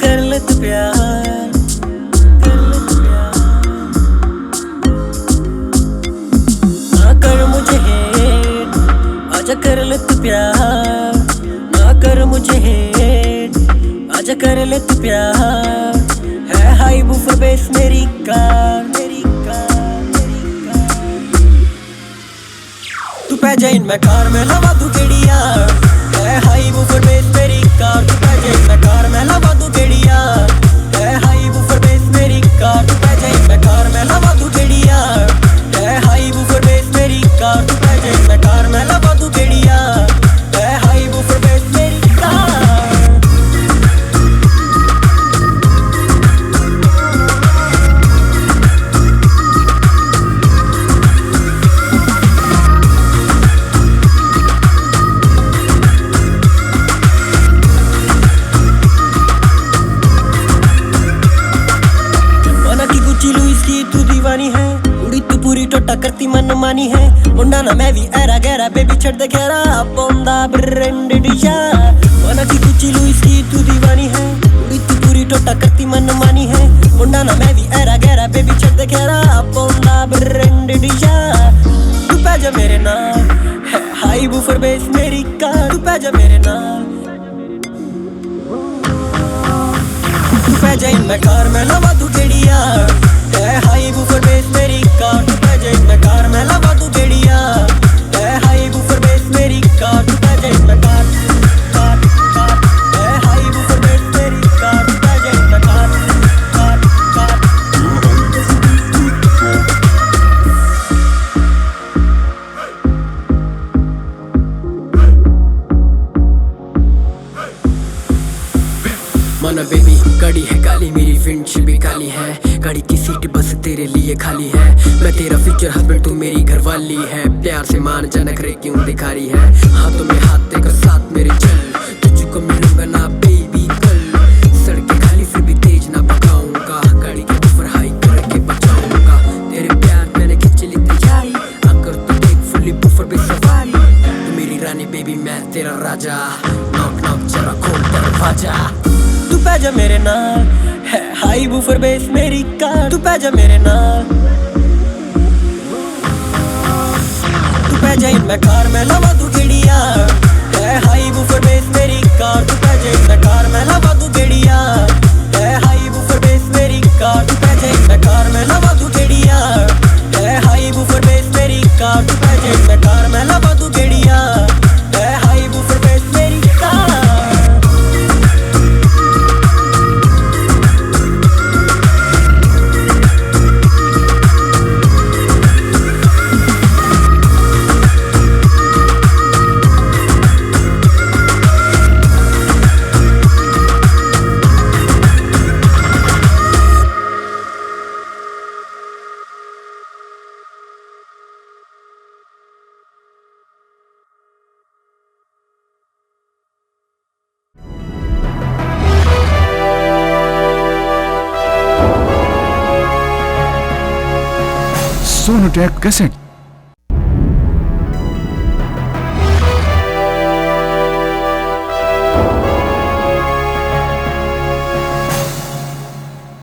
कर ले तू प्यार, कर ले तू प्यार। ना कर मुझे हेट, आजा कर ले तू प्यार। ना कर मुझे हेट, आजा कर ले तू प्यार। है हाई बूफर बेस मेरी कार, मेरी कार, मेरी कार। तू पै जा इन मैं कार में लवा दूं केड़िया। है हाई बूफर बेस मेरी कार। तू पै जा इन मैं कार में लवा दूं केड़िया। है हाई बूफर बेस मेरी कार। तू पै जा इन मैं कार में लवा दूं केड़िया। है हाई बूफर बेस मेरी कार। तू पै जा इन मैं कार में लवा दूं केड़िया। है हाई बूफर बेस मेरी कार। तू दीवानी है उड़ी तू पूरी टोटा करती मन मानी है। मुंडा ना मैं भी ऐरा गहरा बेबी छड़ दे घेरा पोंदा ब्रांडेड या मना की कुची लुइस की तू दीवानी है उड़ी तू पूरी टोटा करती मन मानी है। मुंडा ना मैं भी ऐरा गहरा बेबी छड़ दे घेरा पोंदा ब्रांडेड या तू पै जा मेरे नाल है हाई बूफर बेस मेरी कार। तू पै जा मेरे नाल, तू पै जा इन मैं कार में लवा दूं केड़िया। है हाई बूफर बेस मेरी कार। तू पै जा इन मैं कार में लवा दूं केड़िया। है हाई बूफर बेस मेरी कार। तू पै जा इन मैं कार, कार, कार। है हाई बूफर बेस मेरी कार। तू पै जा इन मैं कार, कार, कार। माना बेबी गाड़ी है काली मेरी विंडशील्ड भी काली है। गाड़ी की सीट बस तेरे लिए खाली है। मैं तेरा फ्यूचर हस्बैंड तू मेरी घरवाली है। प्यार से मान जनक रे क्यों दिखा रही है। हाथों में हाथ देकर साथ मेरे चल तुझको मिलूंगा ना बेबी कल। सड़कें खाली फिर भी तेज ना भगाऊंगा। गाड़ी की बूफर हाई करके बचाऊंगा। तेरे प्यार मैंने खींच ली तैयारी आकर तू देख फुल्ली बूफर पे सवारी। तू मेरी रानी बेबी मैं तेरा राजा। नॉक नॉक जरा खोल दरवाजा। तू पै जा मेरे नाल है हाई बूफर बेस मेरी कार। तू पै जा मेरे नाल, तू पै जा इन मैं कार में लवा दूं केड़िया। है हाई बूफर बेस मेरी कार। तू पै जा इन मैं कार में लवा दूं केड़िया। है हाई बूफर बेस मेरी कार। तू पै जा इन मैं कार में लवा दूं केड़िया। है हाई बूफर बेस मेरी कार। तू पै जा इन मैं कार में लवा दूं केड़िया। है हाई बूफर बेस मेरी कार। सोनोटेक कैसेट।